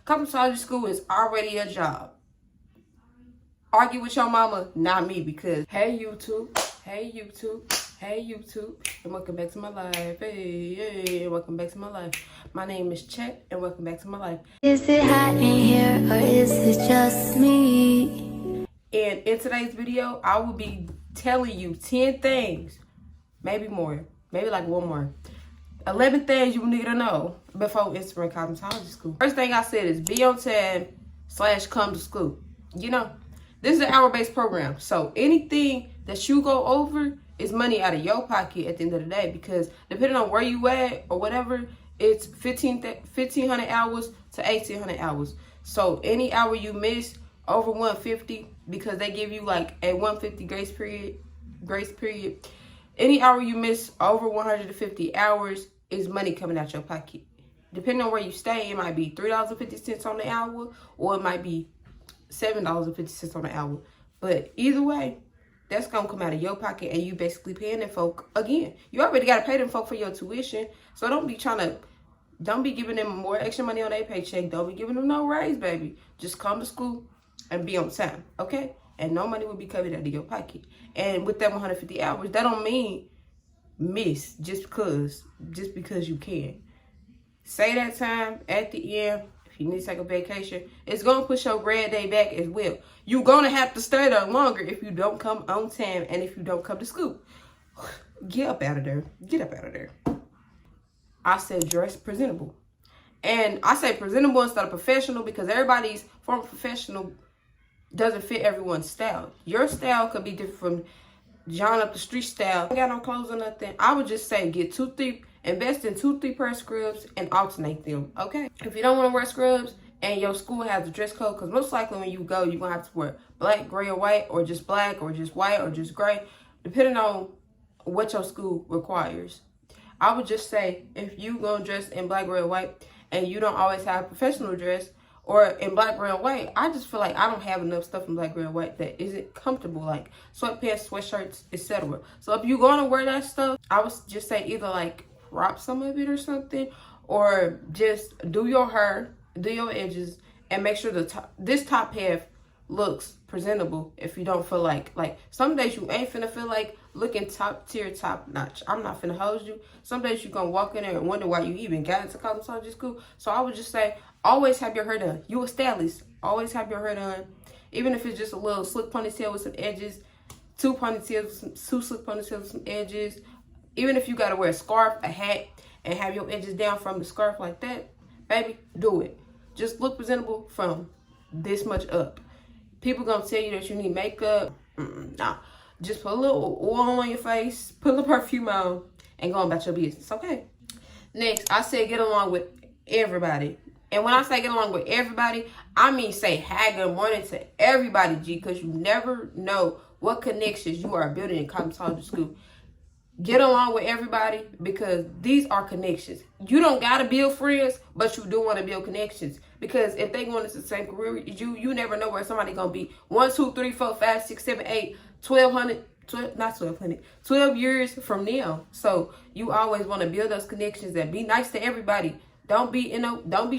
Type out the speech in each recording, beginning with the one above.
Cosmetology school is already a job. Argue with your mama, not me, because hey YouTube, hey YouTube, hey YouTube, and welcome back to my life. Hey, welcome back to my life. My name is Chet, and welcome back to my life. Is it hot in here, or is it just me? And in today's video, I will be telling you 10 things, maybe more, maybe like one more. 11 things you need to know before entering cosmetology school. First thing I said is be on time / come to school. You know, this is an hour-based program. So anything that you go over is money out of your pocket at the end of the day, because depending on where you at or whatever, it's 1,500 hours to 1,800 hours. So any hour you miss over 150, because they give you like a 150 grace period. Any hour you miss over 150 hours is money coming out your pocket. Depending on where you stay, it might be $3.50 on the hour, or it might be $7.50 on the hour. But either way, that's gonna come out of your pocket, and you basically paying them folk again. You already gotta pay them folk for your tuition, so don't be giving them more extra money on their paycheck. Don't be giving them no raise, baby. Just come to school and be on time, okay? And no money will be covered out of your pocket. And with that 150 hours, that don't mean miss just because you can. Say that time at the end. If you need to take a vacation, it's gonna push your grad day back as well. You're gonna have to stay there longer if you don't come on time and if you don't come to school. Get up out of there. Get up out of there. I said dress presentable. And I say presentable instead of professional, because everybody's form of professional doesn't fit everyone's style. Your style could be different from John up the street style. I got no clothes or nothing. I would just say invest in 2-3 pair of scrubs and alternate them, okay? If you don't want to wear scrubs and your school has a dress code, because most likely when you go, you're going to have to wear black, gray, or white, or just black, or just white, or just gray, depending on what your school requires. I would just say, if you going to dress in black, gray, or white, and you don't always have professional dress, or in black, gray, and white, I just feel like I don't have enough stuff in black, gray, and white that isn't comfortable, like sweatpants, sweatshirts, etc. So if you're going to wear that stuff, I would just say either like crop some of it or something, or just do your hair, do your edges, and make sure this top half looks presentable. If you don't feel like some days you ain't finna feel like looking top tier, top notch. I'm not finna hold you. Some days you gonna walk in there and wonder why you even got into cosmetology school. So I would just say, always have your hair done. You a stylist, always have your hair done. Even if it's just a little slick ponytail with some edges, two slick ponytails with some edges. Even if you gotta wear a scarf, a hat, and have your edges down from the scarf like that, baby, do it. Just look presentable from this much up. People gonna tell you that you need makeup. Nah, just put a little oil on your face, put a little perfume on, and go on about your business, okay? Next, I said get along with everybody. And when I say get along with everybody, I mean say hi, good morning to everybody, G, because you never know what connections you are building in cosmetology school. Get along with everybody, because these are connections. You don't gotta build friends, but you do want to build connections, because if they going into the same career as you never know where somebody gonna be 1, 2, 3, 4, 5, 6, 7, 8, 12 years from now. So you always want to build those connections and be nice to everybody. Don't be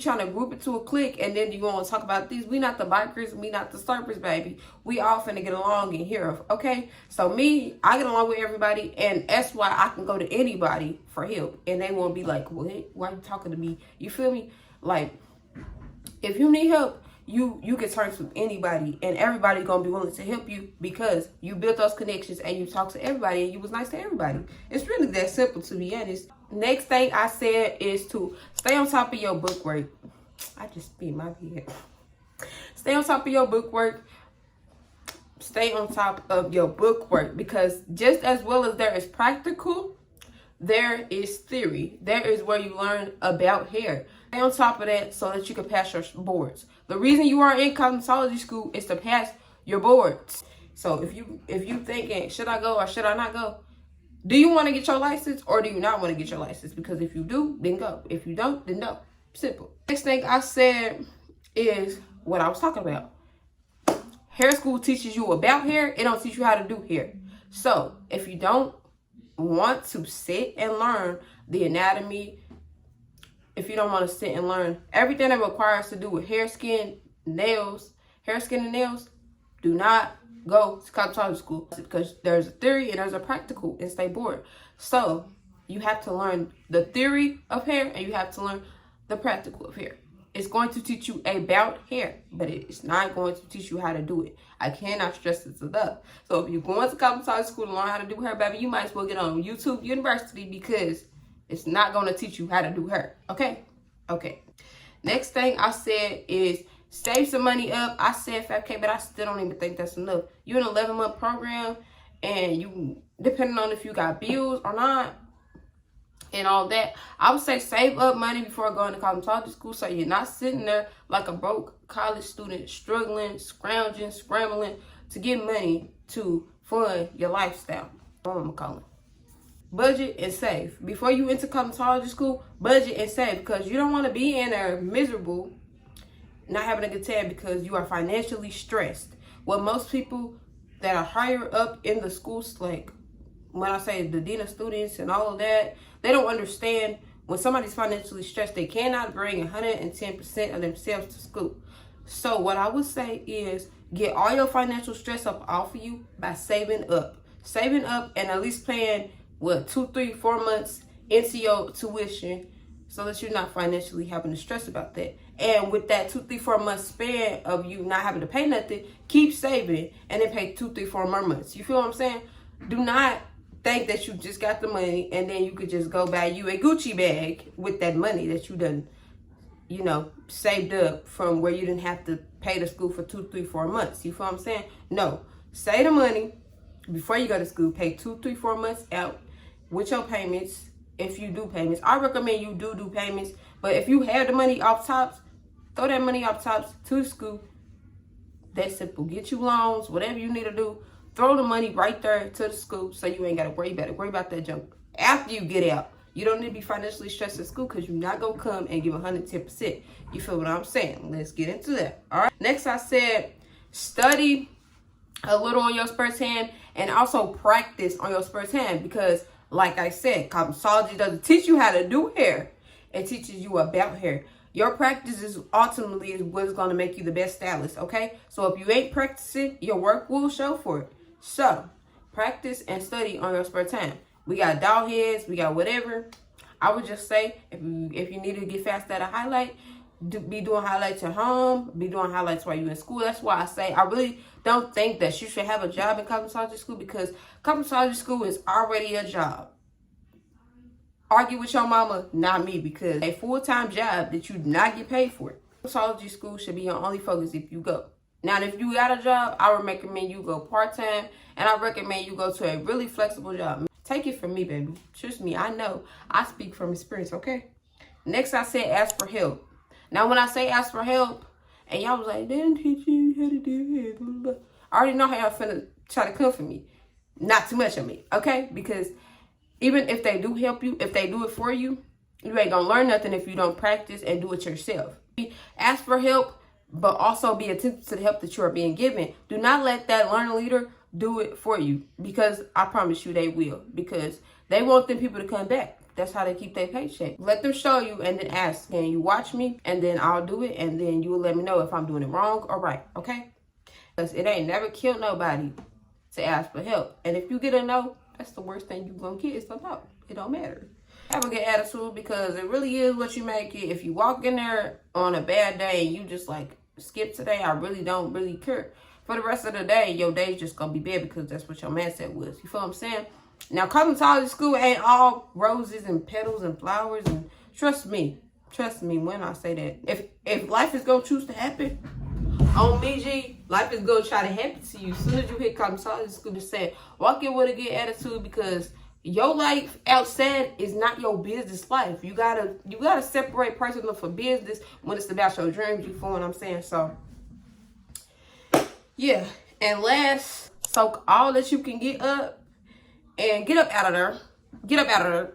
trying to group it to a clique and then you want to talk about these. We not the bikers, we not the surfers, baby. We all finna get along in here, okay? So me, I get along with everybody, and that's why I can go to anybody for help, and they won't be like, what? Why are you talking to me? You feel me? Like, if you need help, you can turn to anybody, and everybody's gonna be willing to help you, because you built those connections and you talked to everybody and you was nice to everybody. It's really that simple, to be honest. Next thing I said is to stay on top of your book work. I just beat my head. Stay on top of your book work. Stay on top of your book work, because just as well as there is practical, there is theory. There is where you learn about hair. Stay on top of that so that you can pass your boards. The reason you are in cosmetology school is to pass your boards. So if you thinking, should I go or should I not go? Do you want to get your license or do you not want to get your license? Because if you do, then go. If you don't, then no. Simple. Next thing I said is what I was talking about. Hair school teaches you about hair. It don't teach you how to do hair. So if you don't want to sit and learn the anatomy, if you don't want to sit and learn everything that requires to do with hair, skin, nails, do not go to cosmetology school, because there's a theory and there's a practical and stay bored. So you have to learn the theory of hair and you have to learn the practical of hair. It's going to teach you about hair, but it's not going to teach you how to do it. I cannot stress this enough. So if you're going to cosmetology school to learn how to do hair, baby, you might as well get on YouTube University, because it's not going to teach you how to do hair. Okay? Okay. Next thing I said is save some money up. I said 5K, but I still don't even think that's enough. You're in an 11-month program, and you, depending on if you got bills or not, and all that, I would say save up money before going to cosmetology school, so you're not sitting there like a broke college student struggling, scrambling to get money to fund your lifestyle. What am I calling? Budget and save. Before you enter cosmetology school, budget and save, because you don't want to be in there miserable, not having a good time because you are financially stressed. What most people that are higher up in the schools, like when I say the dean of students and all of that, they don't understand when somebody's financially stressed, they cannot bring 110% of themselves to school. So what I would say is get all your financial stress up off of you by saving up. Saving up and at least paying, 2, 3, 4 months into your tuition, so that you're not financially having to stress about that. And with that 2, 3, 4 months span of you not having to pay nothing, keep saving and then pay 2, 3, 4 more months. You feel what I'm saying? Do not think that you just got the money and then you could just go buy you a Gucci bag with that money that you done, saved up from where you didn't have to pay the school for 2, 3, 4 months. You feel what I'm saying? No, save the money before you go to school. Pay 2, 3, 4 months out with your payments. If you do payments, I recommend you do payments. But if you have the money off tops, throw that money off tops to the school. That's simple. Get you loans, whatever you need to do. Throw the money right there to the school, so you ain't got to worry about it. Worry about that junk after you get out. You don't need to be financially stressed at school, because you're not going to come and give 110%. You feel what I'm saying? Let's get into that. All right. Next, I said study a little on your spare time and also practice on your spare time, because like I said, cosmetology doesn't teach you how to do hair. It teaches you about hair. Your practice is ultimately what's going to make you the best stylist, okay? So if you ain't practicing, your work will show for it. So practice and study on your spare time. We got doll heads, we got whatever. I would just say, if you need to get fast at a highlight, be doing highlights at home, be doing highlights while you're in school. That's why I say I really don't think that you should have a job in cosmetology school, because cosmetology school is already a job. Argue with your mama, not me, because a full-time job that you do not get paid for. Cosmetology school should be your only focus if you go. Now, if you got a job, I would recommend you go part-time, and I recommend you go to a really flexible job. Take it from me, baby. Trust me, I know. I speak from experience, okay? Next, I said ask for help. Now, when I say ask for help, and y'all was like, they didn't teach you how to do hair, blah, blah, blah. I already know how y'all finna try to come for me. Not too much of me, okay? Because even if they do help you, if they do it for you, you ain't gonna learn nothing if you don't practice and do it yourself. Ask for help, but also be attentive to the help that you are being given. Do not let that learning leader do it for you, because I promise you they will, because they want them people to come back. That's how they keep their paycheck. Let them show you and then ask, can you watch me? And then I'll do it, and then you will let me know if I'm doing it wrong or right, okay? Because it ain't never killed nobody to ask for help. And if you get a no, that's the worst thing you're going to get is a no. It don't matter. Have a good attitude, because it really is what you make it. If you walk in there on a bad day and you just like, skip today, I really don't really care. For the rest of the day, your day's just going to be bad, because that's what your mindset was. You feel what I'm saying? Now, cosmetology school ain't all roses and petals and flowers. And trust me when I say that. If life is going to choose to happen, on meeee, life is going to try to happen to you. As soon as you hit cosmetology school, just say, walk in with a good attitude, because your life outside is not your business life. You gotta separate personal from business when it's about your dreams. You feel what I'm saying? So, yeah. And last, soak all that you can get up and get up out of there. Get up out of there.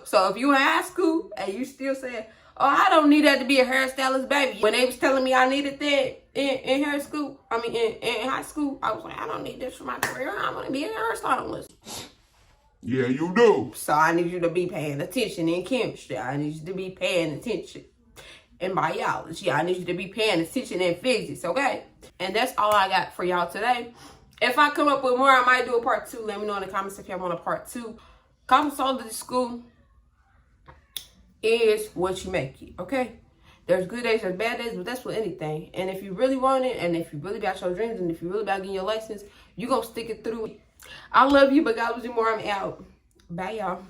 So if you in high school and you still saying, oh, I don't need that to be a hairstylist, baby. When they was telling me I needed that in high school, I was like, I don't need this for my career. I want to be a hairstylist. Yeah, you do. So I need you to be paying attention in chemistry. I need you to be paying attention in biology. I need you to be paying attention in physics, okay? And that's all I got for y'all today. If I come up with more, I might do a part 2. Let me know in the comments if y'all want a part 2. Cosmetology school is what you make it, okay? There's good days, there's bad days, but that's with anything. And if you really want it, and if you really got your dreams, and if you really about getting your license, you gonna stick it through. I love you, but God loves you more. I'm out. Bye, y'all.